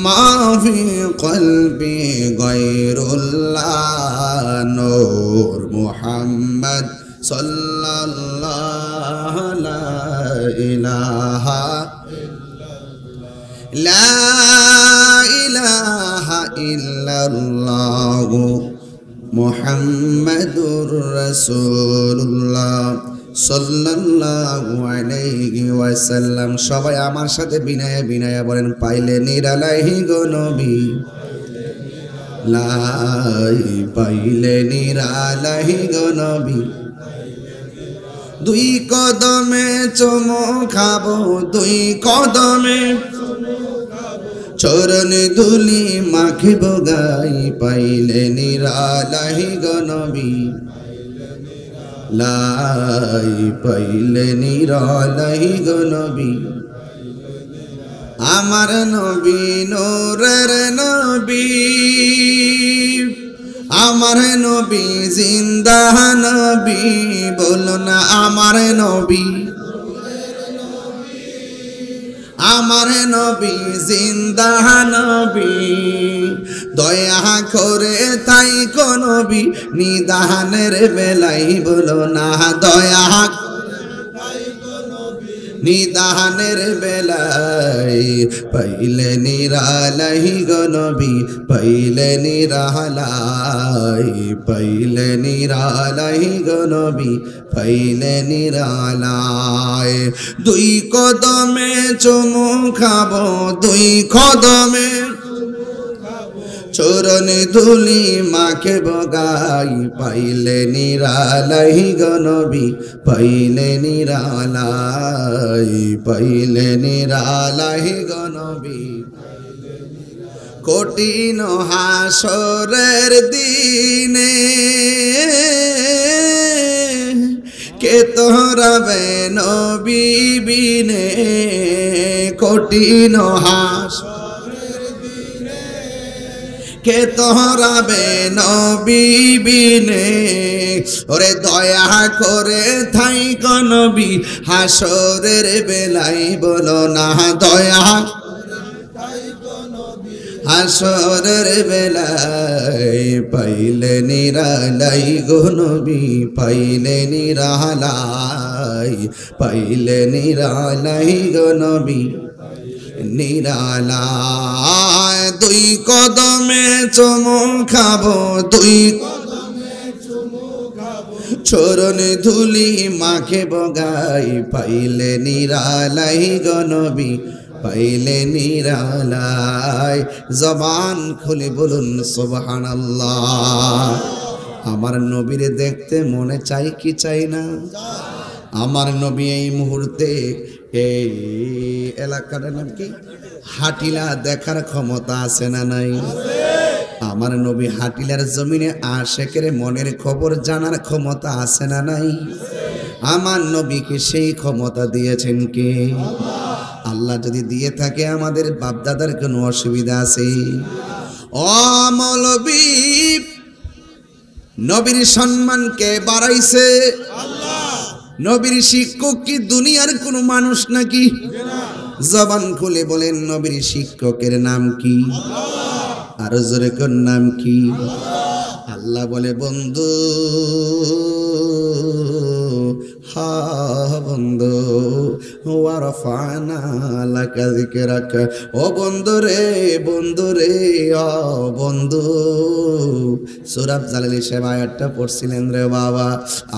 মাফি কলবি গায়রুল্লাহ নূর মুহাম্মদ সাল্লাল্লাহু লা ইলাহা লা ইলাহা ইল্লাল্লাহু মুহাম্মাদুর রাসূলুল্লাহ সাল্লাল্লাহু আলাইহি ওয়াসাল্লাম। সবাই আমার সাথে বিনয়ে বিনয়ে বলেন, পাইলে নিরালাহি গো নবী, লাই পাইলে নিরালাহি গো নবী। দুই কদমে চুমু খাবো, দুই কদমে চরণ ধুলি মাখিব গাই, পাইলে নিরালাহি গো নবী, লাই পাইলে নিরালাহি গো নবী। আমার নবী নূরের নবী, আমার নবী জিন্দা নবী, বলো না আমার নবী, আমার নবী জিন্দা নবী। দয়া করে তাই কো নবী, নিদানের বেলাই বলো না, দয়া নিদানের বেলাই, পাইলে নিরালাই গো নবী, পাইলে নিরালাই, পাইলে নিরালাই গো নবী, পাইলে নিরালাই। দুই কদমে চুমু খাবো, দুই কদমে চরণ ধুলি মাকে বগাই, পাইলে নিরালাই গো নবী, পাইলে নিরালাই, পাইলে নিরালাই গো নবী। কঠিন হাসরের দিনে কে তোরাবে নবী বিনে, কঠিন হাসরের দিনে কে তোরাবে নবী বিনে। ওরে দয়া করে থাই গো নবী, হাসরের বেলাই বলো না, দয়া হাসরের বেলাই, পাইলে নিরালাই গো নবী, পাইলে নিরালাই, পাইলে নিরালাই গো নবী, নিরালাই। দুই কদমে চুমু খাবো, দুই চরণ ধুলি মাখে বগাই, পাইলে নিরালাই গো নবী, পাইলে নিরালাই। জবান খুলে বলুন সুবহানাল্লাহ। আমার নবীরে দেখতে মনে চাই কি চাই না? আমার নবী এই মুহূর্তে এই এলাকার নাম কি হাটিলা দেখার ক্ষমতা আছে না নাই? আমার নবী হাটিলার জমিনে আশেকের মনের খবর জানার ক্ষমতা আছে না নাই? আমার নবীকে সেই ক্ষমতা দিয়েছেন কে? আল্লাহ যদি দিয়ে থাকে আমাদের বাপদাদার কোনো অসুবিধা আছে? ও মৌলবী, নবীর সম্মান কে বাড়াইছে? আল্লাহ। নবীর শিক্ষক কি দুনিয়ার কোনো মানুষ নাকি? জবান খুলে বলেন নবীর শিক্ষকের নাম কি? আল্লাহ। আর জোরে কোন নাম কি? আল্লাহ। আল্লাহ বলে বন্ধু, হা বন্ধু, ওয়ারফানা লাকা যিকরাক, ও বন্ধু রে, বন্ধু রে, ও বন্ধু। সূরা জালালি সাহেব আয়াতটা পড়ছিলেন রে বাবা,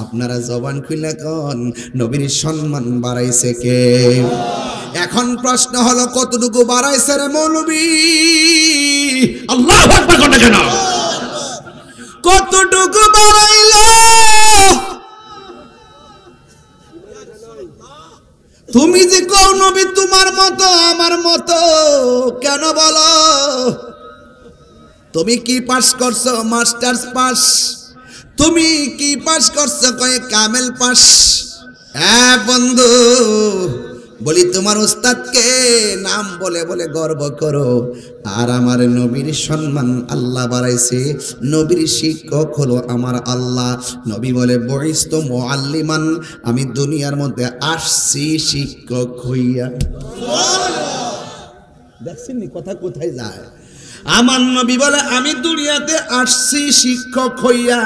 আপনারা জবান খুলে কোন নবীর সম্মান বাড়াইছে কে? এখন প্রশ্ন হলো কতটুকু বাড়াইছে রে মৌলবী? আল্লাহু আকবার কোন কেন? কতটুকু বাড়াইলো? তুমি যে কও নবী তোমার মতো আমার মতো, কেন বলো? তুমি কি পাস করছো? Masters pass. তুমি কি পাস করছো? কয় কামেল পাস। হ্যাঁ বন্ধু, বলি তোমার উস্তাদকে নাম বলে বলে গর্ব করো, আর আমার নবীর সম্মান আল্লাহ বাড়াইছে। নবীর শিক্ষক হলো আমার আল্লাহ। নবী বলে বইস্তু মুআল্লিমান, আমি দুনিয়ার মধ্যে আসছি শিক্ষক হইয়া। দেখছেন নি কথা কোথায় যায়। আমার নবী বলে আমি দুনিয়াতে আসছি শিক্ষক হইয়া,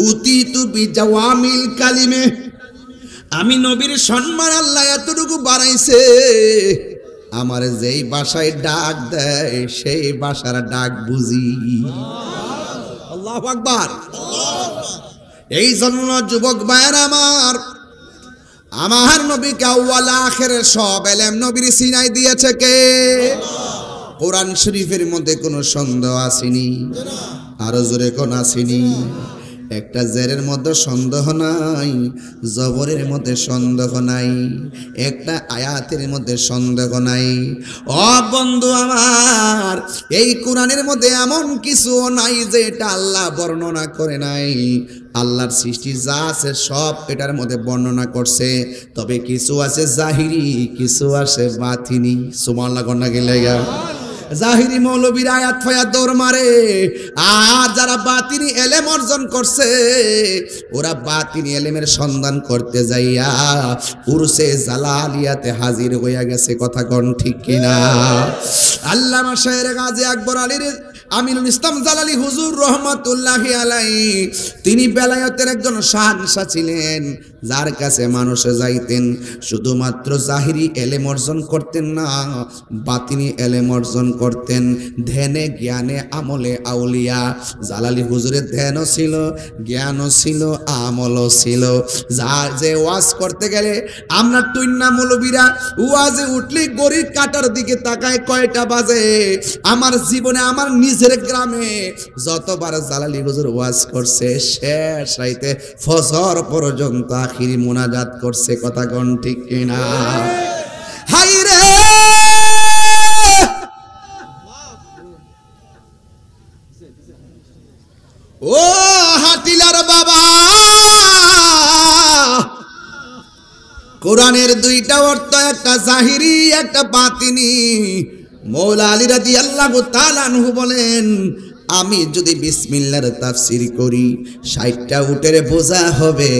উতিতু বিজাওয়ামিল কালিমে, আমি নবীর সম্মান আল্লাহ এতটুকু বাড়াইছে, আমার যেই ভাষায় ডাক দেয় সেই ভাষার ডাক বুঝি। আল্লাহু আকবার। এই জন্য যুবক ভাইয়েরা আমার নবীকে আউয়াল আখিরের সব ইলম নবীর সিনাই দিয়েছে কে? কোরআন শরীফের মধ্যে কোনো সন্দেহ আসেনি, আরো জোরে কোন আসেনি? একটা জেরের মধ্যে সন্দেহ নাই, জবরের মধ্যে সন্দেহ নাই, একটা আয়াতের মধ্যে সন্দেহ নাই। ও বন্ধু আমার, এই কোরআনের মধ্যে এমন কিছু নাই যে এটা আল্লাহ বর্ণনা করে নাই। আল্লাহর সৃষ্টি যা আছে সব এটার মধ্যে বর্ণনা করছে, তবে কিছু আছে জাহিরি, কিছু আছে বাতিনি। সুবহানাল্লাহ কন্যা গেলে জাহিরি মৌলবীর আয়াত ফায়াত দৌড় মারে, আর যারা বাতিনি এলেম অর্জন করছে ওরা বাতিনি এলেমের সন্ধান করতে যাইয়া উরসে জালালিয়াতে হাজির হইয়া গেছে। কথা কোন ঠিক কিনা? আল্লামা শায়ের গাজী আকবর আলীর আমিনুল ইসলাম জালালি হুজুর রহমাতুল্লাহি আলাইহি, তিনি বেলায়েতের একজন শাহনশাহ ছিলেন, যার কাছে মানুষে যাইতেন শুধুমাত্র জাহিরি এলেম অর্জন করতেন না, বাতিনি এলেম অর্জন করতেন। ধ্যানে জ্ঞানে আমলে আউলিয়া। জালালি হুজুরের ধ্যানও ছিল, জ্ঞানও ছিল, আমলও ছিল। যে ওয়াজ করতে গেলে আমরা টুইন্না মৌলবীরা ওয়াজে উঠলি গড়ির কাটার দিকে তাকায় কয়টা বাজে। আমার জীবনে আমার নিজের গ্রামে যতবার জালালি হুজুর ওয়াজ করছে শেষ রাইতে ফজর পর্যন্ত আখিরি মুনাজাত করছে। কথা কোন ঠিক কিনা? হাই রে ও হাটিলার বাবা, কোরআনের দুইটা অর্থ, একটা জাহিরি একটা বাতিনি। মৌলা আলী রাদিয়াল্লাহু তাআলা আনহু বলেন, আমি যদি বিসমিল্লাহর তাফসীর করি ৬০টা উটের বোঝা হবে,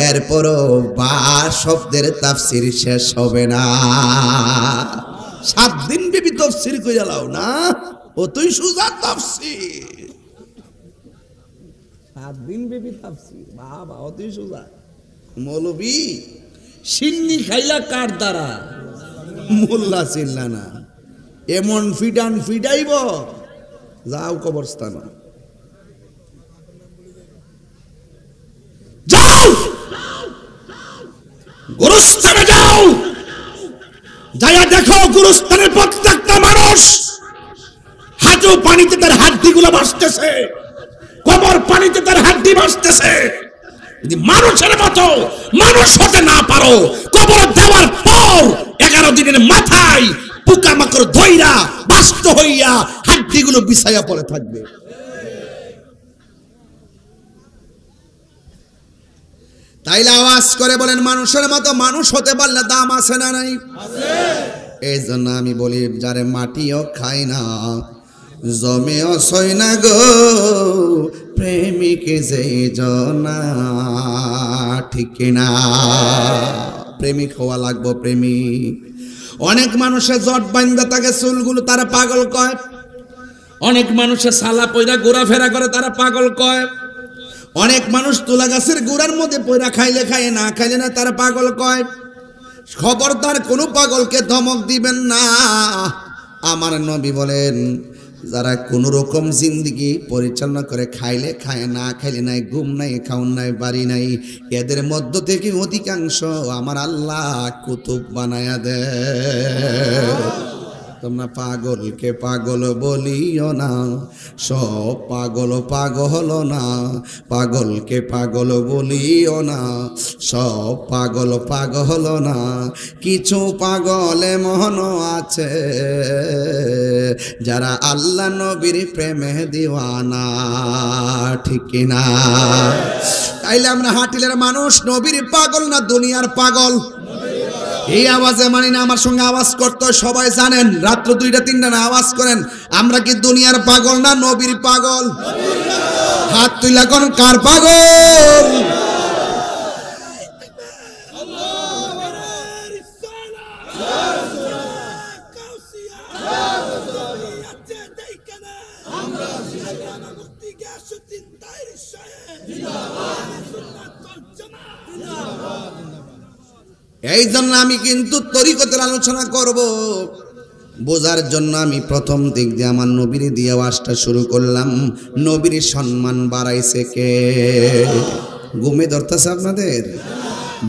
এরপরও বা শব্দের তাফসীর শেষ হবে না। ৭ দিন বিবি তাফসীর কইরা লাও না, অতই সুজা তাফসীর। ৭ দিন বিবি তাফসীর, বাবা অতই সুজা। মৌলবী সিন্নি খাইলা কার দ্বারা? মোল্লা চিল্লা না, এমন ফিডান ফিডাইব যাও কবরস্থান, যাও গুরুস্থানে যাও, যাইয়া দেখো গুরুস্থানের প্রত্যেকটা মানুষ হাঁটু পানিতে তার হাড্ডিগুলো ভাসতেছে, কবর পানিতে তার হাড্ডি ভাসতেছে। যদি মানুষের মতো মানুষ হতে না পারো, কবর দেওয়ার পর 11 দিনের মাথায় পোকামাকড় ধইরা বাস্ত হইয়া হাড্ডিগুলো বিছাইয়া পড়ে থাকবে। তাইলে আওয়াজ করে বলেন, মানুষের মতো মানুষ হতে পারলে দাম আছে না নাই? এই জন্য আমি বলি, যারে মাটিও খায় না জমেও সই না গো, প্রেমিক যে জনা, ঠিক কিনা? প্রেমিক হওয়া লাগবো, প্রেমিক। অনেক মানুষের জট বান্ধা থাকে চুলগুলো, তারা পাগল কয়। অনেক মানুষের সালা পয়রা ঘোরাফেরা করে, তারা পাগল কয়। অনেক মানুষ তুলা গাছের গোড়ার মধ্যে পয়রা খাইলে খায়, না খাইলে না, তারা পাগল কয়। খবরদার কোনো পাগলকে ধমক দিবেন না। আমার নবী বলেন, যারা কোনো রকম জিন্দিগি পরিচালনা করে, খাইলে খায়, না খাইলে নাই, ঘুম নাই, খাউন নাই, বাড়ি নাই, এদের মধ্য থেকে অধিকাংশ আমার আল্লাহ কুতুব বানায়া দেয়। তোমরা পাগলকে পাগল বলিও না, সব পাগল পাগল না। পাগলকে পাগল বলিও না, সব পাগল পাগল না। কিছু পাগল এমন আছে যারা আল্লাহ নবীর প্রেমে দিওয়ানা, ঠিক কিনা? তাইলে আমরা হাটিলের মানুষ নবীর পাগল না দুনিয়ার পাগল? এই আওয়াজে মানি না, আমার সঙ্গে আওয়াজ করতে সবাই জানেন। রাত্র 2টা 3টা না আওয়াজ করেন, আমরা কি দুনিয়ার পাগল না নবীর পাগল? হাত তুইলা কোন কার পাগল? এই জন্য আমি কিন্তু তরিকতের আলোচনা করব, বোঝার জন্য আমি প্রথম দিক দিয়ে আমার নবীর দিয়ে ওয়াজটা শুরু করলাম। নবীর সম্মান বাড়াইছে কে? ঘুমে ধরতেছে আপনাদের?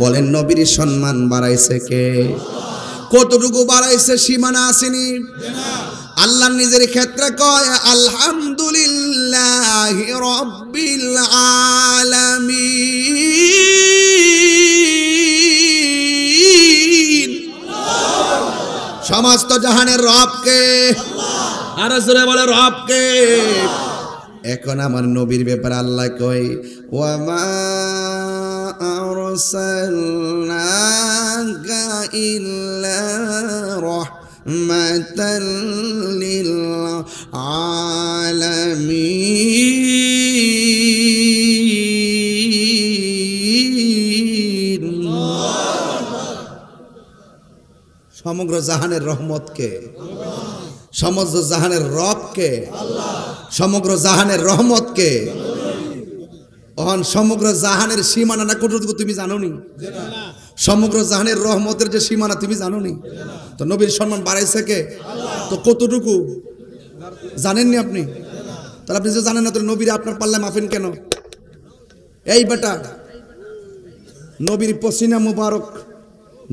বলেন, নবীর সম্মান বাড়াইছে কে? কতটুকু বাড়াইছে সীমানা আসেনি? আল্লাহ নিজের ক্ষেত্রে কয় আলহামদুলিল্লাহি রাব্বিল আলামিন। সমস্ত জাহানের রবকে, আর জোরে বলে রবকে। এখন আমার নবীর ব্যাপারে আল্লাহ কয় ওয়ামা আরসালনাকা ইল্লা রাহমাতাল লিল আলামিন। সমগ্র জাহানের রহমতকে, সমগ্র জাহানের রবকে, সমগ্র জাহানের রহমতকে। অহন সমগ্র জাহানের সীমানাটা কতটুকু তুমি জানো নি? সমগ্র জাহানের রহমতের যে সীমানা তুমি জানো নি? তো নবীর সম্মান বাড়াইছে কে? তো কতটুকু জানেননি আপনি? তাহলে আপনি যে জানেন না, তো নবীর আপনার পাল্লায় মাফেন কেন? এই বেটা, নবীর পসিনা মুবারক,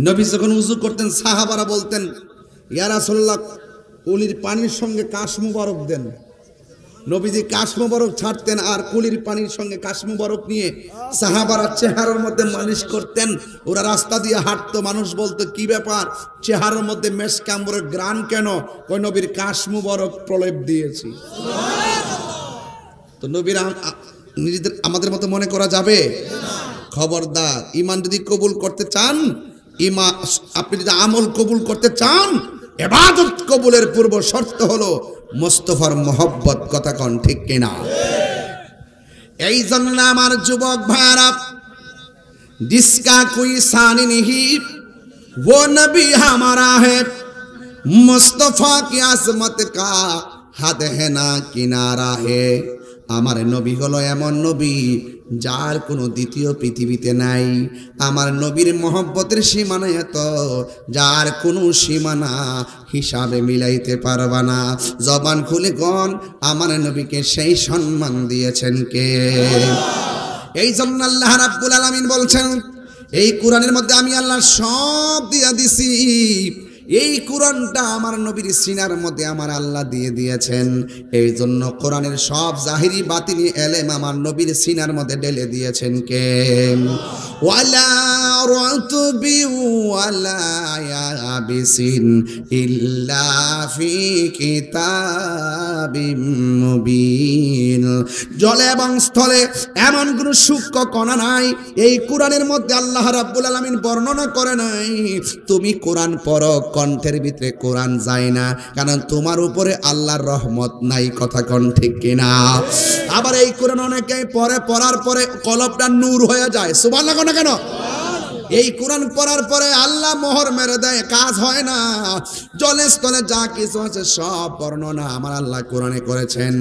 নবী যখন উযু করতেন সাহাবারা বলতেন ইয়া রাসূলুল্লাহ কুলির পানির সঙ্গে কাশ মুবারক দেন। নবীজি কাশ মুবারক ছাড়তেন আর কুলির পানির সঙ্গে কাশ মুবারক নিয়ে সাহাবারা চেহারার মধ্যে মালিশ করতেন। ওরা রাস্তা দিয়ে হাঁটতো, মানুষ বলতো কি ব্যাপার, চেহারার মধ্যে মেশক আম্বরের গ্রান কেন? কই নবীর কাশ মুবারক প্রলেপ দিয়েছি। তো নবীর নিজেদের আমাদের মতো মনে করা যাবে? খবরদার, ঈমান যদি কবুল করতে চান, আপনি যদি আমল কবুল করতে চান, ইবাদত কবুলের পূর্ব শর্ত হলো মুস্তাফার মোহব্বত। কথা কোন ঠিক কিনা? এই জন্য আমার যুবক ভাইরা, जिसका कोई शान नहीं वो नबी हमारा है, मुस्तफा की आजमत का हद है ना किनारा है। আমার নবী হলো এমন নবী যার কোনো দ্বিতীয় পৃথিবীতে নাই। আমার নবীর মহব্বতের সীমানা এত, যার কোনো সীমানা হিসাবে মিলাইতে পারবা না। জবান খুলে কোন আমার নবীকে সেই সম্মান দিয়েছেন কে? এই জন্য আল্লাহ রাব্বুল আলামিন বলছেন, এই কোরআনের মধ্যে আমি আল্লাহ সব দিয়া দিছি। এই কোরআনটা আমার নবীর সিনার মধ্যে আমার আল্লাহ দিয়ে দিয়েছেন। এই জন্য কোরআনের সব জাহিরি বাতিনি এলেম আমার নবীর সিনার মধ্যে ঢেলে দিয়েছেন কে? ওয়ালা রাতবি ওয়ালা ইয়াবিসিন ইল্লা ফি কিতাবিম মুবিন। জলে এবং স্থলে এমন কোন সূক্ষ্ম কণা নাই এই কোরআনের মধ্যে আল্লাহ রাব্বুল আলামিন বর্ণনা করে নাই। তুমি কোরআন পড়ো, কণ্ঠের ভিতরে কোরআন যায় না, কারণ তোমার উপরে আল্লাহর রহমত নাই। কথা কোন ঠিক কিনা? আবার এই কোরআন অনেকে পড়ে, পড়ার পরে কলবটা নূর হয়ে যায়। সুবহানাল্লাহ না কেন? এই কোরআন পড়ার পরে আল্লাহ মোহর মেরে দেয়, কাজ হয় না। জলে স্থলে যা কিছু আছে সব বর্ণনা আমার আল্লাহ কোরআনে করেছেন।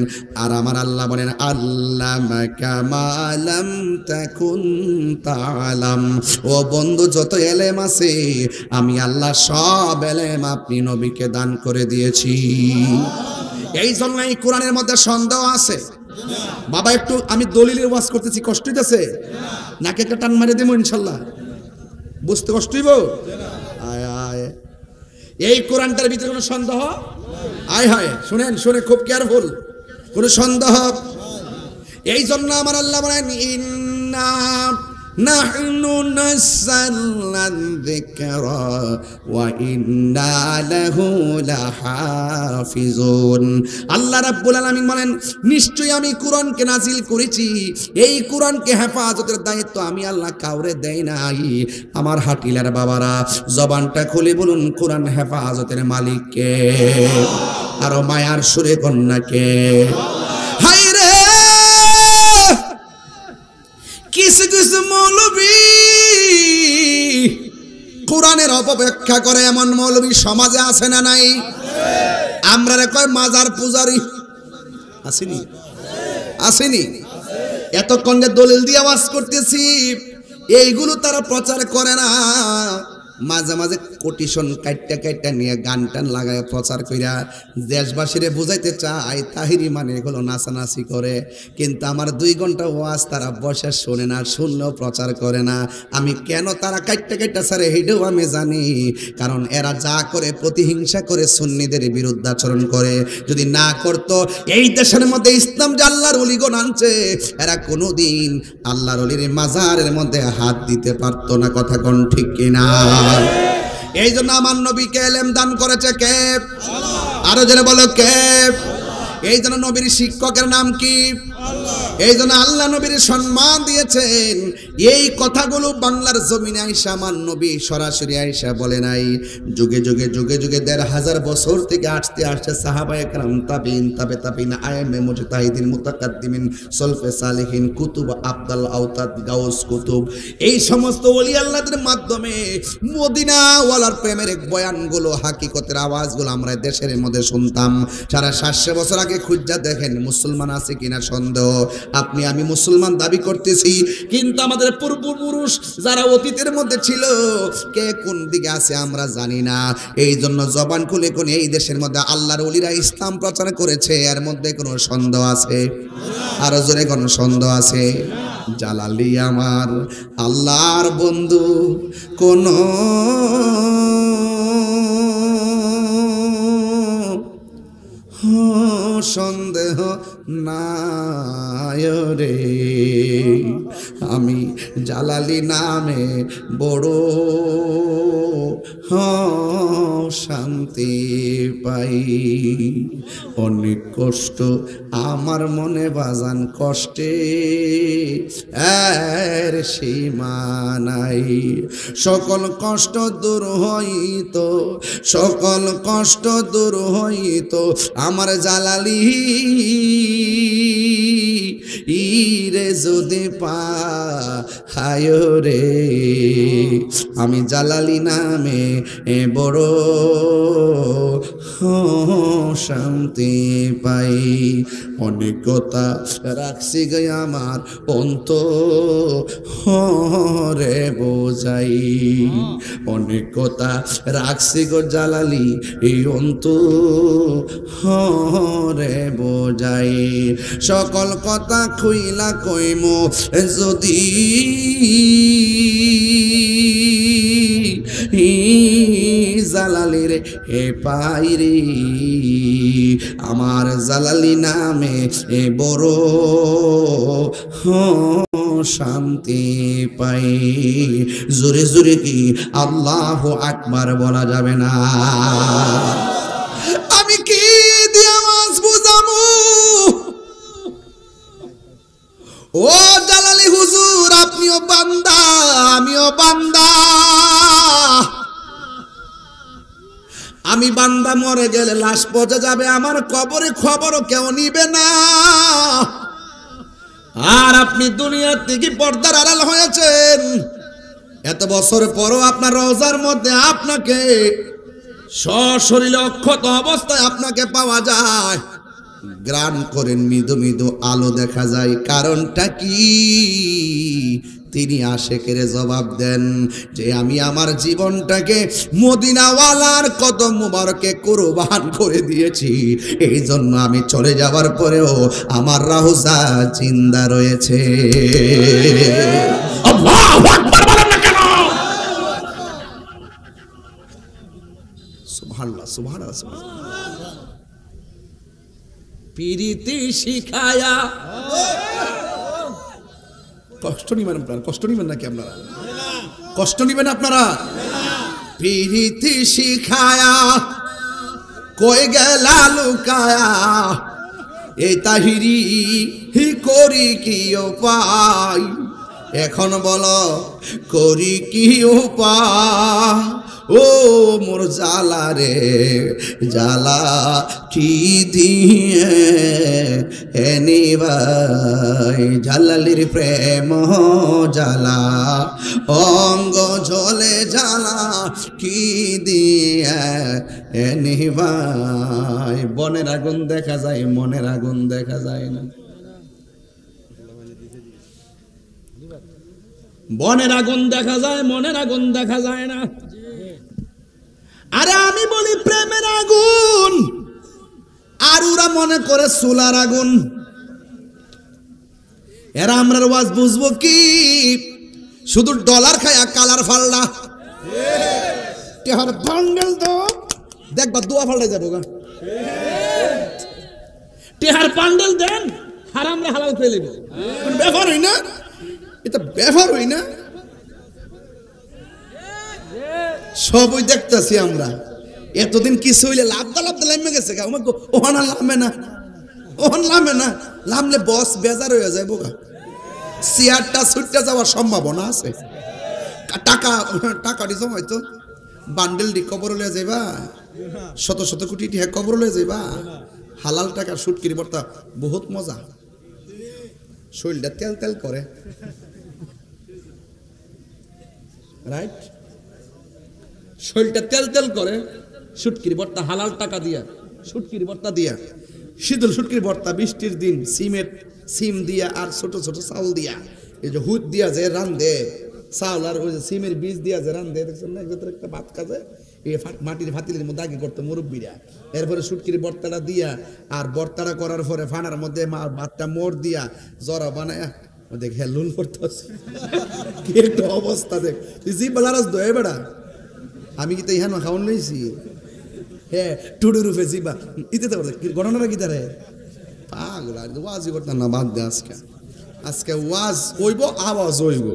আর আমার আল্লাহ বলেন আল্লামাকা মা লাম তাকুন তাআলাম। ও বন্ধু, যত এলেম আছে আমি আল্লাহ সব এলেম আপনি নবীকে দান করে দিয়েছি। এই জন্য এই কোরআনের মধ্যে সন্দেহ আছে। বাবা একটু আমি দলিলের ওয়াজ করতেছি, কষ্ট হইতেছে নাকি? একটা টান মারে দেবো ইনশাল্লাহ, বুঝতে কষ্ট হইব? আয় আয়, এই কোরআনটার ভিতরে কোনো সন্দেহ? আয় হায়, শুনেন, শুনে খুব কেয়ারফুল, কোনো সন্দেহ। এই জন্য আমার আল্লাহ বলেন ইন্না নাহনু নাযালনা যিকরা ওয়া ইন্না লাহু লাহাফিজুন। আল্লাহ রাব্বুল আলামিন বলেন, নিশ্চয়ই আমি কোরআনকে নাজিল করেছি, এই কোরআনকে হেফাজতের দায়িত্ব আমি আল্লাহ কাউরে দেই নাই। আমার হাটিলার বাবারা, জবানটা খুলে বলুন কোরআন হেফাজতের মালিক কে? আরো মায়ার সুরে কন্যাকে। হায় রে, কিছু কিছু মৌলবী কোরআনের অপব্যাখ্যা করে, এমন মৌলবী সমাজে আছে না নাই? আমরা কয় মাজার পূজারি, আসেনি? আসেনি? এতক্ষণ যে দলিল দিয়ে আওয়াজ করতেছি, এইগুলো তারা প্রচার করে না। মাঝে মাঝে কোটিশন কাইটটা কাইটটা নিয়ে গান টান লাগায় প্রচার কইরা দেশবাসীরে বুঝাইতে চায় তাহিরি মানে এগুলো নাচানাচি করে, কিন্তু আমার 2 ঘন্টা ওয়াজ তারা বসে শোনে না, শুনলেও প্রচার করে না। আমি কেন তারা কাইটটা কাইটটা ছাড়ে হেঁটেও আমি জানি, কারণ এরা যা করে প্রতিহিংসা করে, সুন্নিদের বিরুদ্ধাচরণ করে। যদি না করতো এই দেশের মধ্যে ইসলাম যে আল্লাহর ওলিগণ আনছে, এরা কোনোদিন আল্লাহর ওলির মাজারের মধ্যে হাত দিতে পারতো না। কথা কোন ঠিক কিনা? এই জন্য আমার নবীকে এলেম দান করেছে কে? আরো জোরে বলো কে? এই জন্য নবীর শিক্ষকের নাম কি? এই জন্য আল্লাহ নবীর সম্মান দিয়েছেন। এই কথাগুলো বাংলার জমিনে আইসা আমার নবী সরাসরি আইসা বলে নাই। যুগে যুগে যুগে যুগে 1500 বছর থেকে আসতে আসতে সাহাবায়ে কেরাম, তাবিন, তাবে তাবিন, আইএমএ, মুজতাহিদিন, মুতাকাদ্দিমিন, সলফে সালেহিন, কুতুব, আবদাল, আওতাদ, গাউস কুতুব, এই সমস্ত ওলি আল্লাহদের মাধ্যমে মদিনা ওয়ালার প্রেমের এক বয়ানগুলো, হাকিকতের আওয়াজগুলো আমরা দেশের মধ্যে শুনতাম। সারা 700 বছর আগে খুঁজা দেখেন মুসলমান আছে কিনা সন্দেহ। আপনি আমি মুসলমান দাবি করতেছি, কিন্তু আমাদের পূর্বপুরুষ যারা অতীতের মধ্যে ছিল, কে কোন দিকে আছে আমরা জানি না। এই জন্য জবান খুলে কোন এই দেশের মধ্যে আল্লাহর ওলিরা ইসলাম প্রচার করেছে, এর মধ্যে কোনো সন্দেহ আছে? আরো জোরে কোনো সন্দেহ আছে? জালালি আমার আল্লাহর বন্ধু, কোন সন্দেহ নাই রে, আমি জালালি নামে বড় শান্তি পাই। অনেক কষ্ট আমার মনে বাজান, কষ্টে এর সীমা নাই। সকল কষ্ট দূর হইত, সকল কষ্ট দূর হইত আমার জালালি ইরে যদি পায় রে। আমি জালালি নামে বড় শান্তি পাই। অনেক কথা রাখছি গে আমার অন্তরে বোঝাই, অনেক কথা রাখছি গো জালালি এই অন্তরে বোঝাই। সকল কথা খুইলা কইমো যদি জালালি রে হে পাইরি, আমার জালালি নামে বড় শান্তি পাই। জোরে জোরে কি আল্লাহু আকবার বলা যাবে না? আমি কি দিয়ে আওয়াজ বুঝামু? ও জালালি হুজুর, আপনিও বান্দা আমিও বান্দা। আমি বান্দা মরে গেলে লাশ পচে যাবে, আমার কবরে খবরও কেউ নিবে না। আর আপনি দুনিয়ার থেকে পর্দার আড়াল হয়েছেন, এত বছর পরও আপনার রওজার মধ্যে আপনাকে সশরীরে অক্ষত অবস্থায় আপনাকে পাওয়া যায়। গ্রান করেন মৃদু মৃদু আলো দেখা যায়, কারণটা কি? তিনি আশেকের জবাব দেন যে আমি আমার জীবনটাকে মদিনাওয়ালার কদম মুবারকে কুরবান করে দিয়েছি, এই জন্য আমি চলে যাওয়ার পরেও আমার রাউজা জিন্দা রয়েছে। আল্লাহু আকবার বলেন না কেন? সুবহানাল্লাহ সুবহানাল্লাহ। পিরিতি শিখায়া, কষ্ট নিবেন আপনারা, কষ্ট নিবেন নাকি আপনারা? কষ্ট নিবেন আপনারা? পিরিতি শিখায়া কই গেলা লুকায়া, এই তাহিরি হি করি কি উপায়? এখন বলো করি কি উপায়? ও মোর জালা রে জালা কি দিয়ে এনিবাই, জালালির প্রেম জালা অঙ্গ ঝলে জালা কি দিয়ে এনিবাই। বনের আগুন দেখা যায়, মনের আগুন দেখা যায় না। বনের আগুন দেখা যায়, মনের আগুন দেখা যায় না। আরে আমি বলি প্রেমের আগুন, আর ওরা মনে করে চুলার আগুন। এরা আমরা ওয়াজ বুঝবো কি? শুধু ডলার খায়া কালার ফাল্লা টেহার বান্ডেল তো দেখবা দোয়া ফাল্লাই যাবো গা। টেহার বান্ডেল দেন হারামরে হালাল করে লিব, ব্যাপার হই না, এটা ব্যাপার হই না। সবই দেখতেছি আমরা। এতদিন কিছু হইলে লাভদা লামে গেছে গা, ওহান লামে না, ওহান লামে না, লামলে বস বেজার হয়ে যায় বোকা। চেয়ারটা ছুটতে যাওয়ার সম্ভাবনা আছে। টাকাটি জমাই তো বান্ডেলটি কবর লয়ে যাইবা, শত শত কোটি টাকা কবর লয়ে যাইবা। হালাল টাকার সুটকির বর্তা বহুত মজা, শরীরটা তেল তেল করে, রাইট? শরীরটা তেল তেল করে সুটকির বর্তা হালাল টাকা দিয়া, সুটকির বর্তা দিয়া, শীতল সুটকির বর্তা, বৃষ্টির দিন সিম দিয়া আর ছোট ছোট চাউল দিয়া, এই যে হুদ দিয়া যে রান্ধে চাউল আর ওই যে সিমের বীজ দিয়া যে রান্ধে, দেখছেন না? একটা ভাত কাজে এই মাটির ভাতিলের মধ্যে আগে করতো মুরব্বীরা। এরপরে সুটকির বর্তাটা দিয়া আর বর্তাটা করার পরে ফানার মধ্যে ভাতটা মোড় দিয়া জরা বানায় দেখ হ্যাঁ লুল করতেছে। কি একটা অবস্থা দেখ, তুই জি বেলারাস দয়ে বেড়া। আমি কি তো ইহানো খাওয়ান লইছি? হ্যাঁ টুডু রূপে জিবা ইতে তো গণনাটা কি তারে পাগল। আর ওয়াজই করতাম না, বাদ দে। আজকে ওয়াজ হইব, আওয়াজ হইব।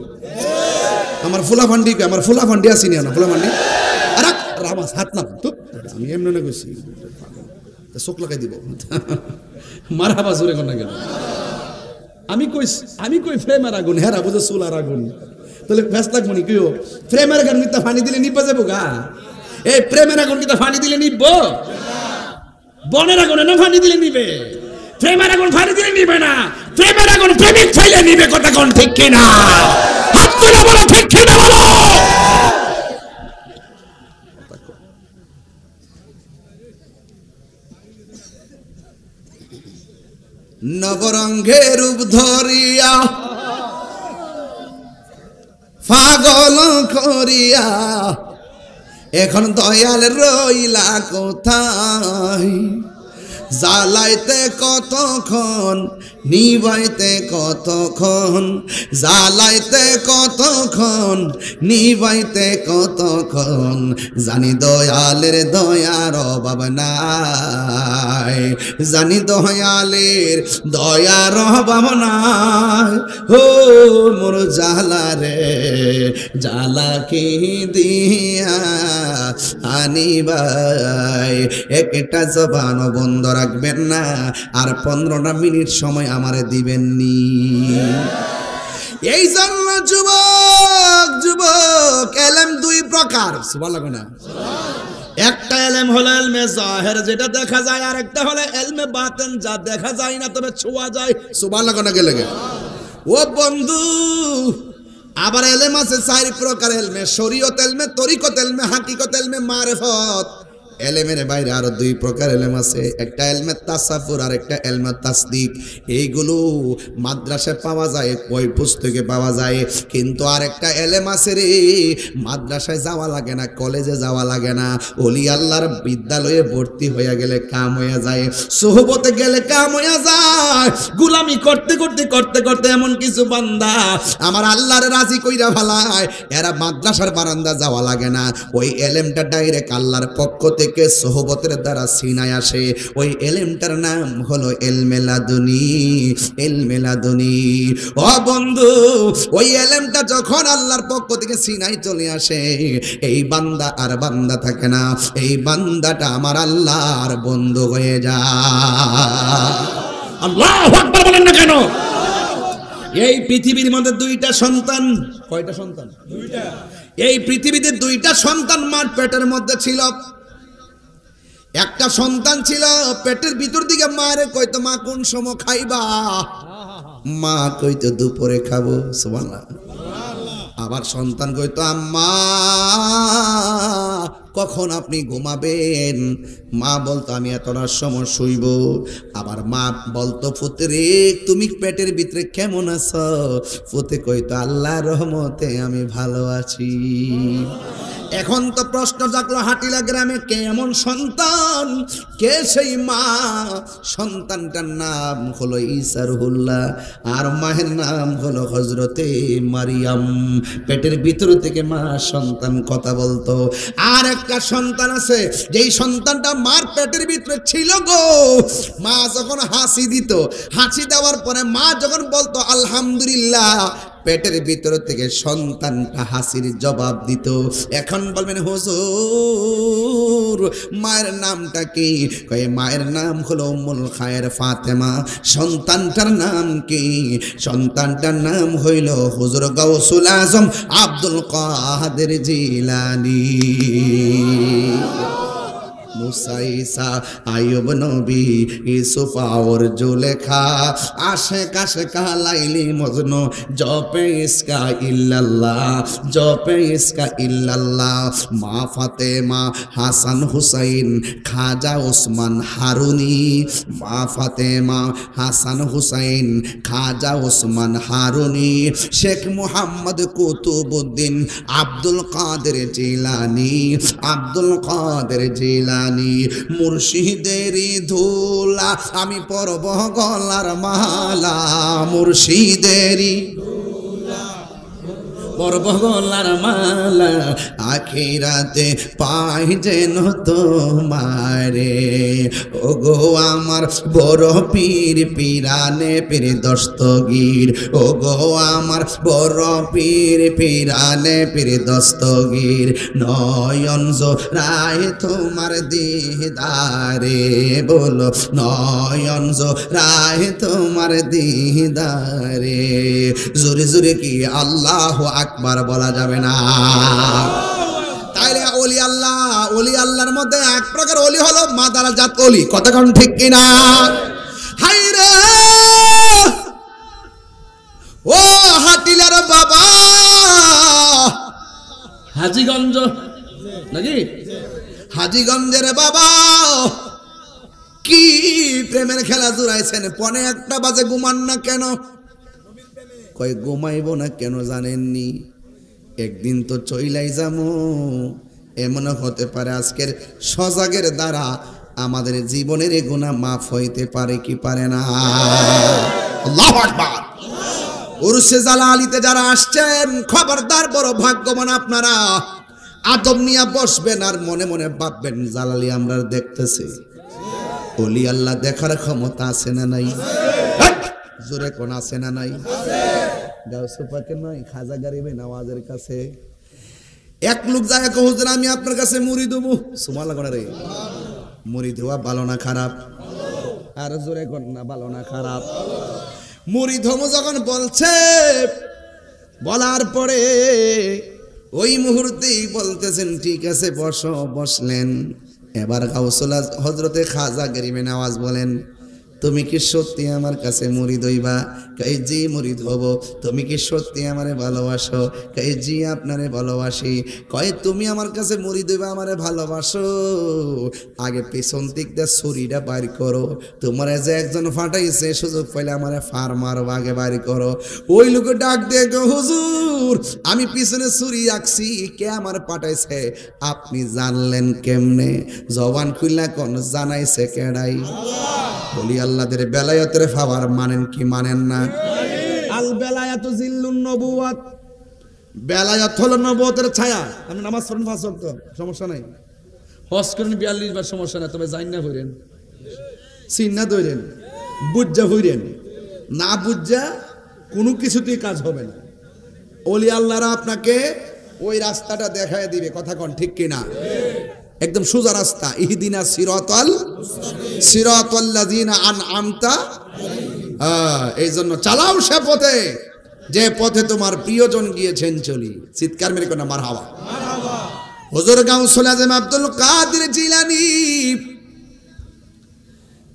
আমার ফুলা ফান্ডি আসিনি না, ফুলা ফান্ডি আরে রামাস হাত না তো, আমি এমনি না কইছি চোখ লাগাই দিব মারহাবা জোরে কোন গেল। আমি কই ফ্রেমের আগুন, হেরা বুঝে চুলার আগুন, তাহলে ব্যস্ত লাগবো নি? কেউ প্রেমের আগুন কিন্তু ফানি দিলে নিবা যাবো গা। এই প্রেমের আগুন কিন্তু ফানি দিলে নিব, বনের আগুন না ফানি দিলে নিবে। প্রেমের আগুন ফানি দিলে নিবে না, প্রেমের আগুন প্রেমিক ফাইলে নিবে। কথা কোন ঠিক কিনা? হাত তুলে বলো ঠিক কিনা বলো। নবরঙ্গে রূপ ধরিয়া পাগল করিয়া এখন দয়াল রইলা কোথায়? জ্বালাইতে কতক্ষণ, নিবাইতে কতক্ষণ, জ্বালাইতে কতক্ষণ, নিবাইতে কতক্ষণ। জানি দয়ালের দয়ার অভাব নাই, জানি দয়ালের দয়ার অভাব নাই। হো মোর জ্বালা রে জ্বালা কি দিয়া আনিবাই। একটা জবান বন্ধ রাখবেন না, আর 15টা মিনিট সময় আমারে দিবেননি। এই জন্য যুবক এলেম দুই প্রকার, সুবহানাল্লাহ না? একটা এলেম হলো এলমে জাহের, যেটা দেখা যায়, আর একটা হলো এলমে বাতিন, যা দেখা যায় না তবে ছোঁয়া যায়। সুবহানাল্লাহ না গেলে ও বন্ধু, আবার এলেম আছে 4 প্রকার এলমে, শরীয়ত এলমে, তরিকত এলমে, হাকিকত এলমে, মারিফত। এলেমের বাইরে আরো 2 প্রকার এলেম আছে, একটা এলমে তাসাফুর আর একটা এলমে তাসদিক। এইগুলো মাদ্রাসায় পাওয়া যায়, বই পুস্তকে পাওয়া যায়। কিন্তু আর একটা এলেম আছে রে, মাদ্রাসায় যাওয়া লাগে না, কলেজে যাওয়া লাগে না, ওলি আল্লাহর বিদ্যালয়ে ভর্তি হয়ে গেলে কাম হয়ে যায়, সোহবতে গেলে কাম হয়ে যায়। গুলামি করতে করতে করতে করতে এমন কিছু বান্দা আমার আল্লাহর রাজি কইরা ফেলায়, এরা মাদ্রাসার বারান্দা যাওয়া লাগে না, ওই এলেমটা ডাইরেক্ট আল্লাহর পক্ষ থেকে সোহবতের দ্বারা সিনায় আসে। ওই এলেমটার নাম হলো এলমে লাদুনী, এলমে লাদুনী। ও বন্ধু, ওই এলেমটা যখন আল্লাহর পক্ষ থেকে সিনায় চলে আসে, এই বান্দা আর বান্দা থাকে না, এই বান্দাটা আমার আল্লাহর বন্ধু হয়ে যায়। আল্লাহু আকবার বলেন না কেন? এই পৃথিবীর মধ্যে 2টা সন্তান, কয়টা সন্তান? 2টা। এই পৃথিবীতে 2টা সন্তান মার পেটের মধ্যে ছিল। একটা সন্তান ছিল পেটের ভিতর দিকে, মারে কইতো মা কোন সময় খাইবা, মা কইতো দুপুরে খাবো। সুবহানাল্লাহ। আবার সন্তান কইতো আম্মা কখন আপনি ঘুমাবেন, মা বলতো আমি এতটার সময় শুইব। আবার মা বলতো পুত্রে তুমি পেটের ভিতরে কেমন আছো, পুতে কইতো আল্লাহর রহমতে আমি ভালো আছি। এখন তো প্রশ্ন জাগলো হাটিলা গ্রামে কে এমন সন্তান, কে সেই মা? সন্তানটার নাম হলো ঈসা রুহুল্লাহ, আর মায়ের নাম হলো হযরতে মারিয়াম। পেটের ভিতর থেকে মা সন্তান কথা বলতো। আর একটা সন্তান আছে, যেই সন্তানটা মার পেটের ভিতরে ছিল গো, মা যখন হাসি দিত, হাসি দেওয়ার পরে মা যখন বলতো আলহামদুলিল্লাহ, পেটের ভিতর থেকে সন্তানটা হাসির জবাব দিত। এখন বলবেন হুজুর মায়ের নামটা কি? কয় মায়ের নাম হলো উম্মুল খায়ের ফাতেমা। সন্তানটার নাম কি? সন্তানটার নাম হইল হুজুর গাউসুল আজম আব্দুল কাদের জিলানী। মুসা ঈসা আইয়ুব নবী ইউসুফ আর জুলেখা, আশেক আশেকা লাইলি মজনু, জপে ইসকা ইল্লাল্লাহ, জপে ইসকা ইল্লাল্লাহ। মা ফাতেমা হাসান হুসাইন খাজা ওসমান হারুনি, মা ফাতেমা হাসান হুসাইন খাজা ওসমান হারুনি, শেখ মুহাম্মদ কুতুবউদ্দিন আব্দুল কাদের জিলানী, আব্দুল কাদের জিলানী। মুর্শিদেরই ধুলা আমি পরব গলার মালা, মুর্শিদেরই পরব গলার মালা, আখিরাতে পাই যেন তোমারে। ও গো আমার বড় পীর পিরানে পীর দস্তগীর, ও গো আমার বড় পীর পিরানে পীর দস্তগীর, নয়ন জোড়ায় তোমার দিদারে, বলো নয়ন জোড়ায় তোমার দিদারে। জোরে জোরে কি আল্লাহু আকবার বলা যাবে না? তাইলে ওলি আল্লাহ, ওলি আল্লাহর মধ্যে এক প্রকার ওলি হলো মাদার জাত ওলি। কতক্ষণ ঠিক কিনা? হাই রে ও হাটিলার বাবা, হাজীগঞ্জ নাকি? হাজীগঞ্জের বাবা কি প্রেমের খেলা জুড়াইছেন। পনে একটা বাজে ঘুমান না কেন? কয় ঘুমাইব না কেন জানেননি? একদিন তো চইলাই যামু। এমন হতে পারে আজকের সজাগের দ্বারা আমাদের জীবনের গুনাহ মাফ হইতে পারে কি পারে না? আল্লাহু আকবার। উরসে জালালিতে যারা আসছেন খবরদার, বড় ভাগ্যবান আপনারা। আদব নিয়ে বসবেন আর মনে মনে ভাববেন জালালি আমরা দেখতেছি। ওলি আল্লাহ দেখার ক্ষমতা আছে না নাই? জোরে কোন আছে না নাই? গাউসে পাকের নয়, খাজা গরিবে নওয়াজের কাছে এক লোক যায়, হুজুর আমি আপনার কাছে মুরিদ হবো। সুবহান আল্লাহ রে, মুরিদ হওয়া ভালো না খারাপ? আর জোরে কোন না ভালো না খারাপ? মুরিদ হবো যখন বলছে, বলার পরে ওই মুহূর্তেই বলতেছেন ঠিক আছে বসো। বসলেন। এবার গাউসুল হযরতে খাজা গরিবে নওয়াজ বলেন, তুমি কি সত্যি আমার কাছে মুরিদ হইবা? কই জি মুরিদ হব। তুমি কি সত্যি আমারে ভালোবাসো? কই জি আপনারে ভালোবাসি। কয় তুমি আমার কাছে মুরিদ হইবা, আমারে ভালোবাসো? আগে পেছন দিক দিয়ে ছুরিটা বাইর করো। তোমার যে একজন ফাটাইছে সুযোগ পাইলে আমারে ফার মারো, আগে বাইর করো। ওই লোক ডাক দিয়ে গো হুজুর আমি পিছনে ছুরি রাখছি, কে আমার পাঠাইছে? আপনি জানলেন কেমনে? জবান খুললা কোন জানাইছে কেডাই? বলি আল্লাহদের বেলায়েতের ফাওয়ার মানেন কি মানেন না? আল বেলায়াতু জিল্লুন নবুওয়াত, বেলায়েত হলো নবুয়তের ছায়া। আপনি নামাজ পড়েন 5 ওয়াক্ত, সমস্যা নাই। হজ করেন 42 বার, সমস্যা নাই। তবে জাইন না হইরেন, চিন্না ধরেন, বুঝা হইরেন। না বুঝা কোনো কিছুতেই কাজ হবে না। ওলি আল্লাহরা আপনাকে ওই রাস্তাটা দেখায় দিবে। কথা কোন ঠিক কিনা? একদম সোজা রাস্তা। ইহদিনা সিরাতাল্লাযিনা আনআমতা, এই জন্য চালাও সে পথে যে পথে তোমার প্রিয়জন গিয়েছেন চলি। চিৎকার মেরে কোন মারহাবা। হুজুর গাউসুল আজম আব্দুল কাদের জিলানী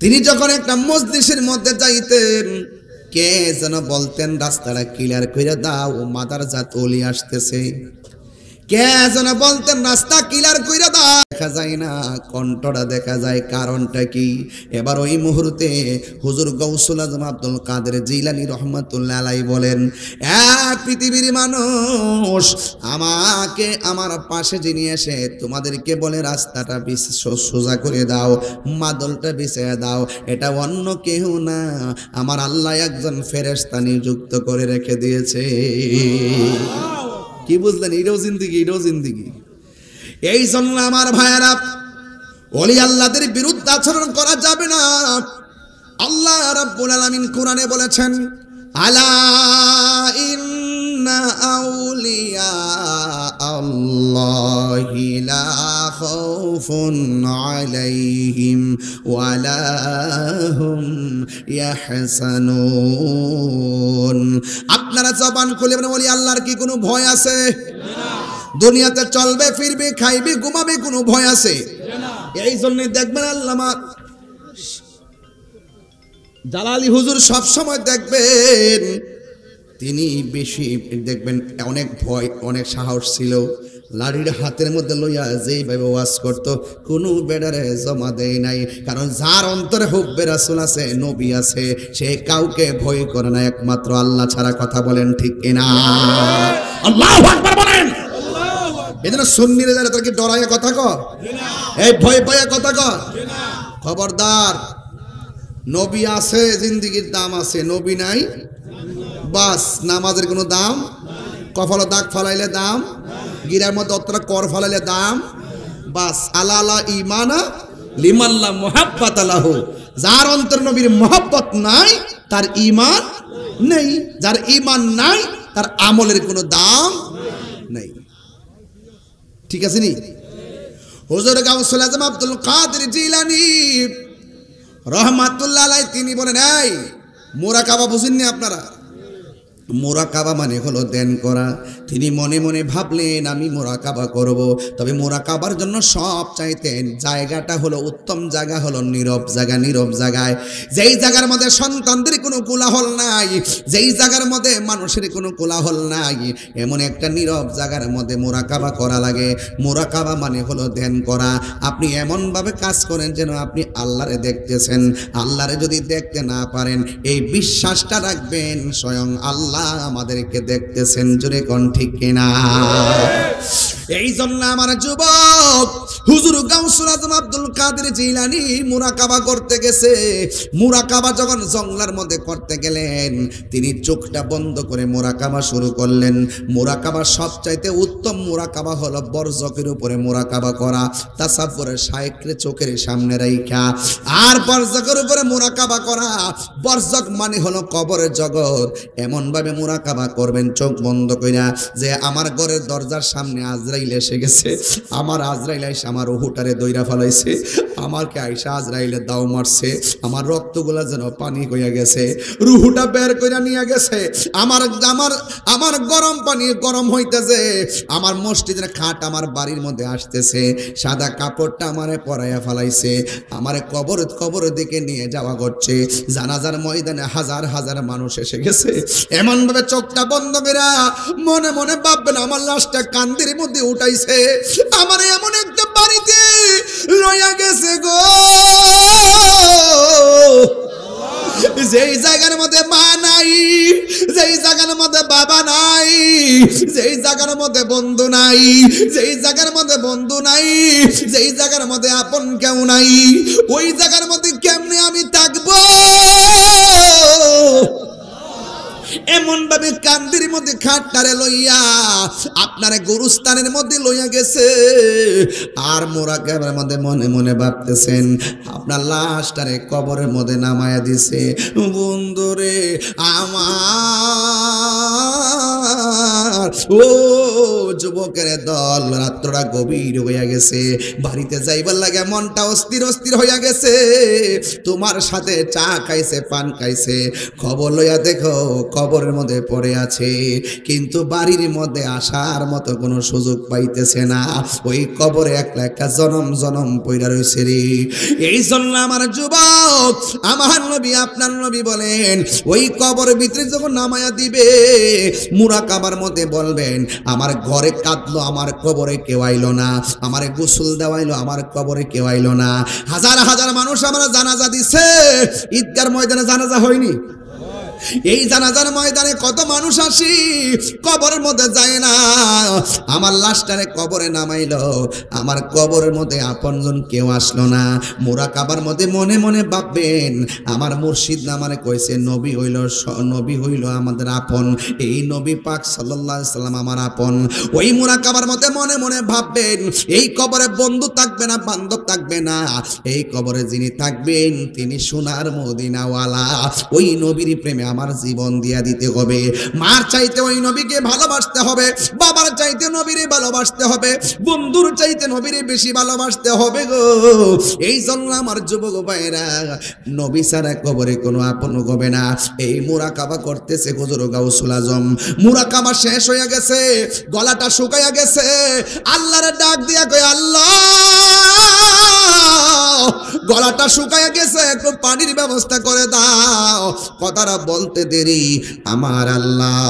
তিনি যখন একটা মজলিসের মধ্যে যাইতেন, কে যেন বলতেন রাস্তাটা ক্লিয়ার করে দাও, মাদার জাত ওলি আসতেছে। কে যেন বলতেন রাস্তা ক্লিয়ার কইরা দাও, দেখা যায় না, কণ্ঠটা দেখা যায়, কারণটা কি? এবার ওই মুহূর্তে হুজুর গাউসুল আজম আব্দুল কাদের জিলানী রহমাতুল্লাহ আলাইহি বলেন, পৃথিবীর মানুষ, আমাকে আমার পাশে যিনি এসে তোমাদেরকে বলে রাস্তাটা সোজা করে দাও, মাদলটা বিছিয়ে দাও, এটা অন্য কেউ না, আমার আল্লাহ একজন ফেরেশতা নিযুক্ত করে রেখে দিয়েছে। কি বুঝলেন? এটাও জিন্দিগি, এটাও জিন্দিগি। এই জন্য আমার ভাইয়েরা, ওলি আল্লাহদের বিরুদ্ধে আচরণ করা যাবে না। আল্লাহ রাব্বুল আলামিন কোরআনে বলেছেন, আলা ইন্না আউলিয়া আল্লাহি লা খাউফুন আলাইহিম ওয়ালা হুম ইয়াহসানুন। আপনারা জবান খুলে বলেন, ওলি আল্লাহর কি কোনো ভয় আছে? দুনিয়াতে চলবে ফিরবে খাইবে ঘুমাবে, কোনো ভয় আছে? এই জন্য দেখবেন আল্লামা জালালি হুজুর সব সময় দেখবেন তিনি বেশি দেখবেন অনেক ভয়, অনেক সাহস ছিল। লাড়ির হাতের মধ্যে লইয়া যেইভাবে ওয়াজ করত, কোনো বেডারে জমা দেয় নাই। কারণ যার অন্তরে হুব্বে রাসূল আছে, নবী আছে, সে কাউকে ভয় করে না, একমাত্র আল্লাহ ছাড়া। কথা বলেন ঠিক কিনা? আল্লাহু আকবার বলেন। এজন্য সুন্নিরা যারা তাকে ডরাইয়া কথা কয়, এই ভয় পাইয়া কথা কয়, খবরদার। নবী আছে, জিন্দেগির দাম আছে, নবী নাই বাস নামাজের কোনো দাম, কপালে দাগ ফালাইলে দাম, গিরার মধ্যে অতটা কর ফালাইলে দাম, বাস। আলা আলা ইমানা লিমাল্লা মুহাব্বাত লাহু। যার অন্তর নবীর মুহাব্বত নাই, তার ঈমান নেই। যার ঈমান নাই, তার আমলের কোনো দাম নেই। ঠিক আছে নি? হুজুর গাউসুল আজম আব্দুল কাদের জিলানী রহমাতুল্লাহ আলাইহি তিনি বলেন, এই মুরাকাবা বুঝেননি আপনারা? মুরাকাবা মানে হলো ধ্যান করা। তিনি মনে মনে ভাবলেন, আমি মুরাকাবা করব, তবে মুরাকাবার জন্য সব চাইতেন জায়গাটা হলো উত্তম জায়গা, হলো নীরব জায়গা। নীরব জায়গায়, যেই জায়গার মধ্যে সন্তানদের কোনো কোলাহল নাই, যেই জায়গার মধ্যে মানুষের কোনো কোলাহল নাই, এমন একটা নীরব জায়গার মধ্যে মুরাকাবা করা লাগে। মুরাকাবা মানে হলো ধ্যান করা। আপনি এমনভাবে কাজ করেন যেন আপনি আল্লাহরে দেখতেছেন। আল্লাহরে যদি দেখতে না পারেন, এই বিশ্বাসটা রাখবেন স্বয়ং আল্লাহ আমাদেরকে দেখতেছেন। জোরে কোন ঠিক কিনা? এই জন্য আমার যুবক হুজুর গাউসুল আজম আব্দুল কাদের জিলানী মুরাকাবা করতে গেছে। মুরাকাবা যখন জঙ্গলের মধ্যে করতে গেলেন, তিনি চোখটা বন্ধ করে মুরাকাবা শুরু করলেন। মুরাকাবা সবচাইতে উত্তম মুরাকাবা হলো বরজকের উপরে মুরাকাবা করা, তাসাব্বুরের শাইখরে চোখের সামনে রাইখা, আর বরজকের উপরে মুরাকাবা করা। বরজক মানে হলো কবরের জগৎ। এমন ভাবে মুরাকাবা করবেন চোখ বন্ধ কইরা, যে আমার ঘরের দরজার সামনে আজরাইল এসে গেছে, আমার আজরাইল এসে আমার রুহুটারে দইরা ফেলাইছে, আমাকে আইসা আজরাইলে দাও মারছে, আমার রক্তগুলা যেন পানি হইয়া গেছে, রুহুটা বের কইরা নিয়ে গেছে, আমার আমার আমার গরম পানি গরম হইতেছে, আমার মসজিদের খাট আমার বাড়ির মধ্যে আসতেছে, সাদা কাপড়টা আমারে পরাইয়া ফেলাইছে, আমারে কবরের দিকে নিয়ে যাওয়া করছে। জানাজার ময়দানে হাজার হাজার মানুষ এসে গেছে। এমন ভাবে চোখটা বন্ধ করে মনে মনে ভাববেন, আমার লাশটা কান্দের মধ্যে উঠাইছে, আমার এমন একটা বাড়িতে লইয়া গেছে গো, যেই জায়গার মধ্যে মা নাই, যেই জায়গার মধ্যে বাবা নাই, যেই জায়গার মধ্যে বন্ধু নাই, যেই জায়গার মধ্যে বন্ধু নাই, যেই জায়গার মধ্যে আপন কেউ নাই, ওই জায়গার মধ্যে কেমনে আমি থাকবো? এমন ভাবে কান্দির মধ্যে খাটটারে লইয়া আপনারে গুরুস্থানের মধ্যে লইয়া গেছে। আর মুরাকাবার মধ্যে মনে মনে ভাবতেছেন, আপনার লাশটারে কবরের মধ্যে নামায়া দিছে। বন্ধুরে আমার, ও যুবকের দল, রাত্রটা গভীর হইয়া গেছে, বাড়িতে যাইবার লাগে মনটা অস্থির অস্থির হইয়া গেছে। তোমার সাথে চা খাইছে, পান খাইছে, খবর লইয়া দেখো কবরের মধ্যে পড়ে আছে, কিন্তু বাড়ির মধ্যে আসার মতো কোনো সুযোগ পাইতেছে না। ওই কবরে একলা একটা জনম জনম পইড়া রইছে রে। এই জন্য আমার যুবক, আমার নবী আপনার নবী বলেন, ওই কবরের ভিতরে যখন নামায়া দিবে, মুরাকাবার মধ্যে মধ্যে বলবেন আমার ঘরে কাঁদলো, আমার কবরে কেউ আইলো না, আমার গোসল দেওয়াইলো, আমার কবরে কেউ আইলো না। হাজার হাজার মানুষ আমরা জানাজা দিছে, ঈদগার ময়দানে জানাজা হয়নি। এই জানাজার ময়দানে কত মানুষ আসি, কবরের মধ্যে যায় না। আমার লাশটারে কবরে নামাইলো, আমার কবরের মধ্যে আপনজন কেউ আসলো না। মুরাকাবার মধ্যে মনে মনে ভাববেন আমার মুর্শিদ আমারে কইছে নবী হইল আমাদের আপন, এই নবী পাক সাল্লাল্লাহু আলাইহি সাল্লাম আমার আপন। ওই মুরাকাবার মধ্যে মনে মনে ভাববেন এই কবরে বন্ধু থাকবে না, বান্ধব থাকবে না, এই কবরে যিনি থাকবেন তিনি সোনার মদিনাওয়ালা। ওই নবীর প্রেমে আমার জীবন দিয়া দিতে হবে। মার চাইতে ওই নবীকে ভালোবাসতে হবে, বাবার চাইতে নবীরে ভালোবাসতে হবে, বন্ধুর চাইতে নবীরে বেশি ভালোবাসতে হবে গো। এই জন্য আমার যুবক ভাইরা নবী ছাড়া কবরে কোনো আপন হবে না। এই মুরাকাবা করতেছে হুজুর গাউসুল আজম, মুরাকাবা শেষ হয়ে গেছে, গলাটা শুকাইয়া গেছে, আল্লাহরে ডাক দিয়া কয় আল্লাহ গলাটা শুকাইয়া গেছে, একটু পানির ব্যবস্থা করে দাও। কথাটা বলতে দেরি আমার আল্লাহ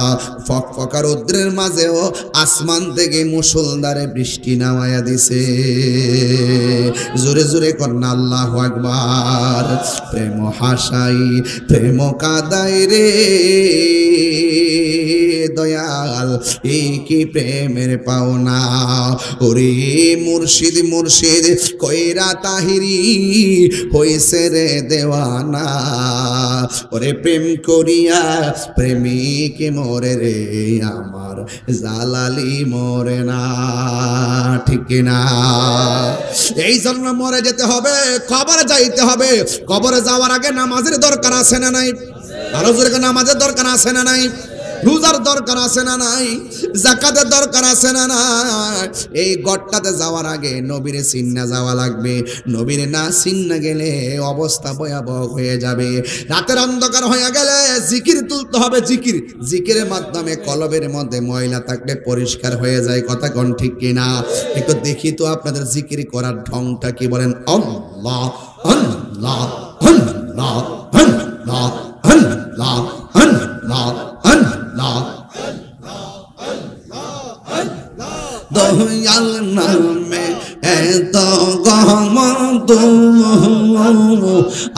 ফকফকা রৌদ্রের মাঝেও আসমান থেকে মুষলধারে বৃষ্টি নামাইয়া দিছে। জোরে জোরে কন্যা আল্লাহু আকবার। প্রেম হাসাই প্রেম কাদাই রে দয়াল, এই কি প্রেমের পাওনা। ওরে মুর্শিদ মুর্শিদ কইরা তাহিরি হইছে রে দেওয়ানা। ওরে প্রেম করিয়া প্রেমিক মরে রে আমার জালালি মরে না, ঠিক না? এই জন্য মরে যেতে হবে, কবরে যাইতে হবে। কবরে যাওয়ার আগে নামাজের দরকার আছে না নাই? আরো জোরে নামাজের দরকার আছে না নাই? রোজার দরকার আছে না নাই? যাকাতের দরকার আছে না নাই? এই গড়টাতে যাওয়ার আগে নবীরে চিন্না যাওয়া লাগবে। নবীরে না চিন্না গেলে অবস্থা ভয়াবহ হয়ে যাবে। রাতের অন্ধকার হয়ে গেলে জিকির তুলতে হবে। জিকির, জিকিরের মাধ্যমে কলবের মধ্যে ময়লা থাকলে পরিষ্কার হয়ে যায়। কথা কোন ঠিক কিনা? একটু দেখি তো আপনাদের জিকির করার ঢংটা কি, বলেন আল্লাহ আল্লাহ আল্লাহ আল্লাহ আল্লাহ আল্লাহ আল্লাহ। দয়াল নামে এত গমত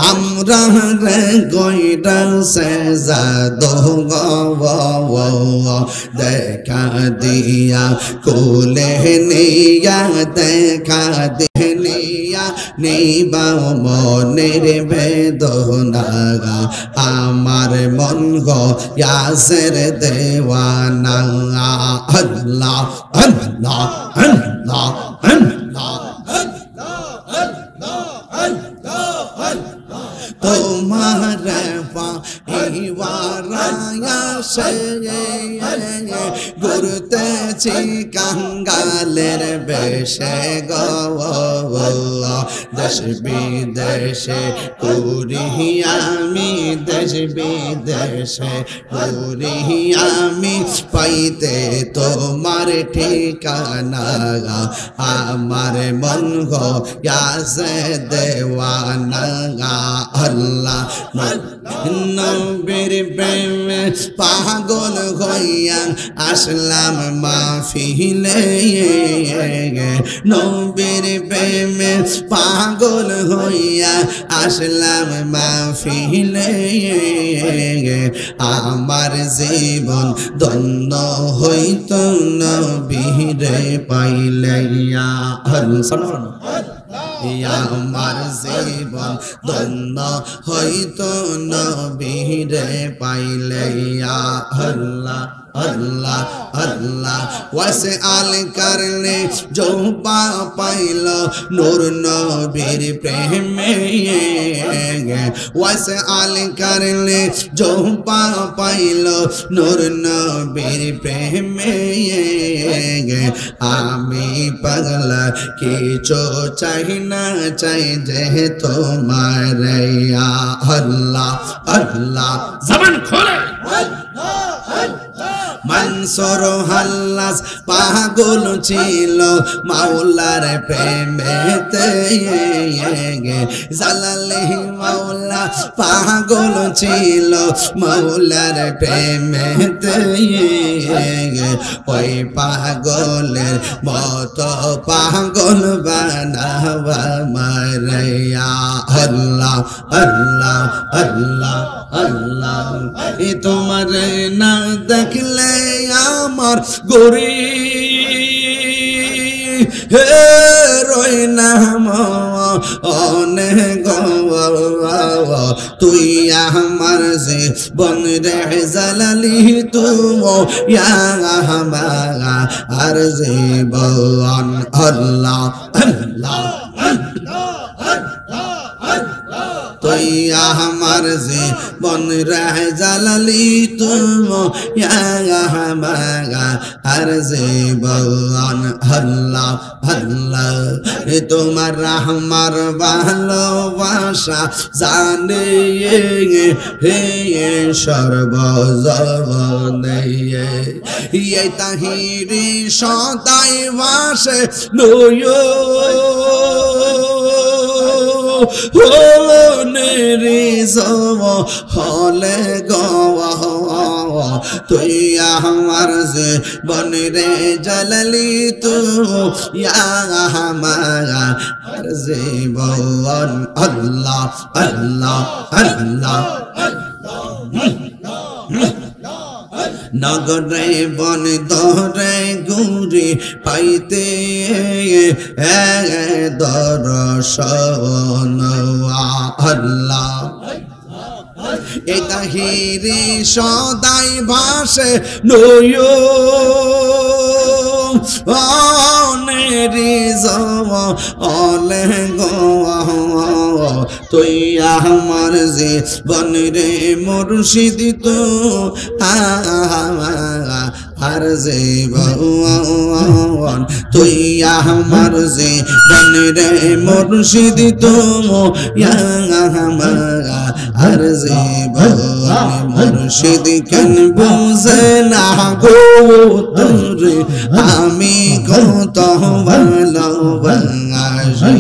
আমরা রে গইরা সেজাদো গো, দেখা দিয়া কোলে নিয়া, দেখা দিয়া নিবাও মনের বেদনা। আমার মন গো ইয়াসের দেওয়ানা। আল্লাহ আল্লাহ আল্লাহ আল্লাহ তোমার পাইওয়ারায়া সে ঘুরতেছি কাঙ্গালের বেশে গো। দেশ বিদেশে ঘুরি আমি, দেশ বিদেশে ঘুরি আমি, পাইতে তোমার ঠিকানা। আমার মন গো ইয়াসে দেওয়ানা। আল্লাহ নবীর প্রেমে পাগল হইয়া আসলাম মাহফিলে, নবীর প্রেমে পাগল হইয়া আসলাম মাহফিলে। আমার জীবন ধন্য হইত নবীরে পাইলে। আমার জীবন ধন্য হইত নবীরে পাইলে। আল্লাহ আল্লাহ আল্লাহ ওয়াসে আল করলে जो পাইল নূর নবীর প্রেমে। ওয়াসে আল করলে जो পাইল নূর নবীর প্রেমে। আমি পাগলা কিছু চাই না, চাই যে তোমার। আল্লাহ আল্লাহ জবান খোলে মানসুর হাল্লাস পাগল ছিল মাওলার প্রেমেতে জালালি মাওলা পাগল ছিল মাওলার প্রেমেতে ওই পাগলের মতো পাগল বানাবা মারিয়া আল্লাহ আল্লাহ আল্লাহ আল্লাহ এ তোমার না দেখলে আমার গরি হে রই নাম অনেক তুই আমার যে বন রে জালালি তুমো আর যে বন আল্লাহ আল্লাহ তুই আমার যে বন রে জালালি তুমো আর যে বন আল্লাহ আল্লাহ তোমার আমার ভালোবাসা জানে হে সর্বজনে এই তাহিরি সদাই বাসে নয় হলে গো তুই আমার যে বন রে জালালি তু আর যে বন আল্লাহ আল্লাহ আল্লাহ নগরে বন দরে গুরি পাইতে দর্শন আল্লাহ এ তাহিরি সদাই ভাসে নয় অনেরি জম অলে গো তুই আমার যে বন রে মুর্শিদ তো আর যে ভগবান তুই আমার যে বন রে মুর্শিদ তো আর যে ভগবান মুর্শিদ কেন বুঝে না গো তোরে আমি কত ভালোবাসি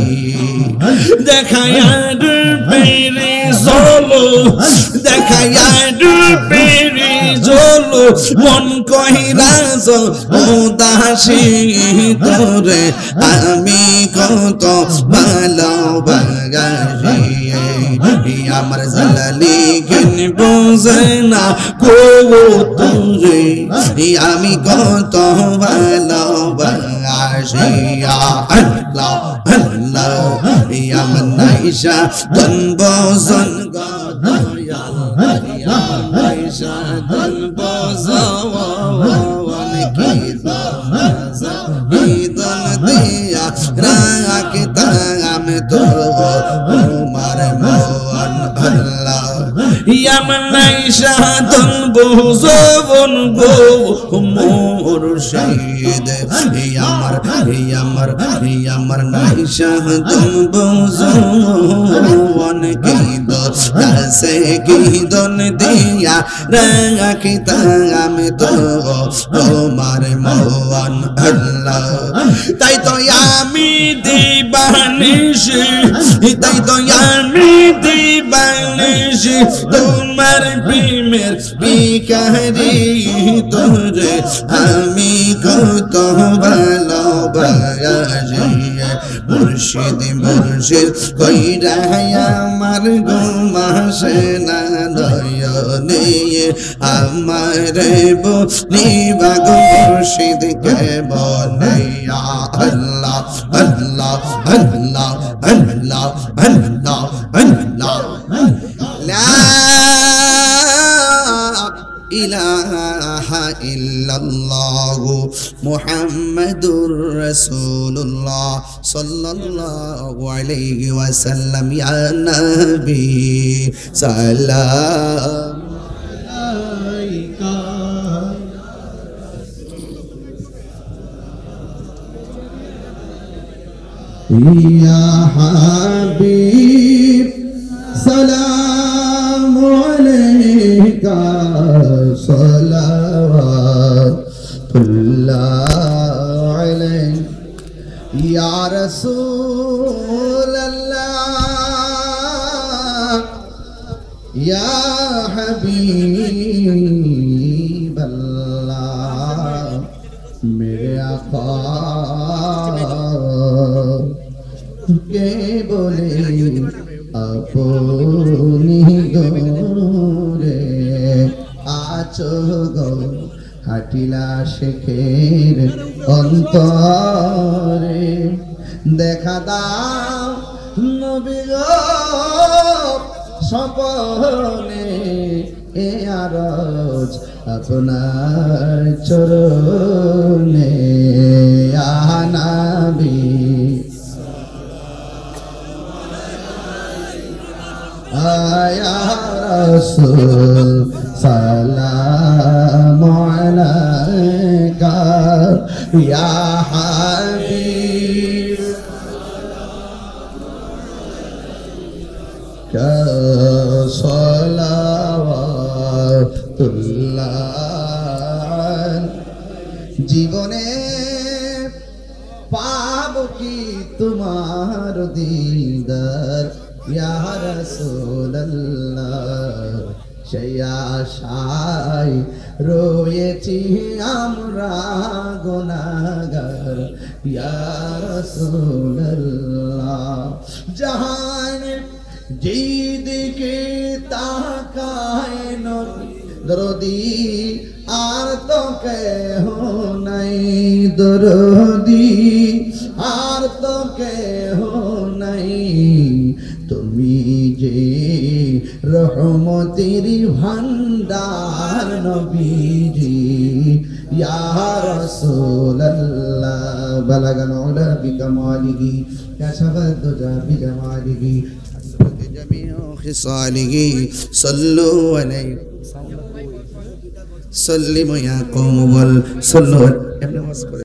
দেখায়া পেরে জলো দেখায়া পেরে জলো মন কহিরা উদাসী তোরে আমি কত ভালোবাসি আমার জালালি কেন বুঝে না গো তোরে আমি কত ভালোবাসি আল্লাহ আল্লাহ আমার নাইশা তনব জন গদয়াল নাইশা তনব জওয়ান কি দন দিয়া রাখতা আমি তো তোমার মন আল্লাহ আমার নাইশা তনব জওয়ান গো মুর্শিদ আমার নাইশা তনব জওয়ান কি দসে কি দন দিয়া রাখতা আমি তো তোমার মন আল্লাহ তাই তো আমি দিবানিশি তাই তো আমি দিবানিশি তোমার প্রেমের বিকারি তোরে আমি কত ভালোবাসি মুর্শিদ মুর্শিদ কইরা আমার ঘুমাসে না নয়নে আমার নিবাগ মুর্শিদ কে বলে আল্লাহ আল্লাহ আল্লাহ আল্লাহ আল্লাহ আল্লাহ লা ইলাহা ইল্লাল্লাহু মুহাম্মাদুর রাসূলুল্লাহ সাল্লাল্লাহু আলাইহি ওয়াসাল্লাম ইয়া নবী সালাম আলাইকা ইয়া হাবিব সালাম আলাইকা صلوات ইয়া হাবিবাল্লাহ মেরে আকা কে বলে আপনি গোরে আছো গো হাটিলা শেখের অন্তরে দেখা দাও নবী গো স্বপনে এ আরজ আপনার চরণে আনাবি আয়া রাসূল সালামু আলাইকা ইয়া হাবিব কা সালাওয়াতুল্লাহ জীবনে পাব কি তোমার দিদার ইয়া রাসূলুল্লাহ সেই আশায় রয়েছি আমরা গুনাহগার ইয়া রাসূলুল্লাহ জাহানের যেদিকে তাকায় নবী দরদি আর তো কেহ নাই দরদি আর তো কেহ নাই তুমি যে রহমতের ভান্ডার নবীজি ইয়া রাসূলুল্লাহ বালাগাল উলা বিকামালিহি কাশাফাত দুজা বিজামালিহি জামিউ খিসালিহি সাল্লু আলাইহি সাল্লিমু ইয়া কওম ওয়াল সাল্লু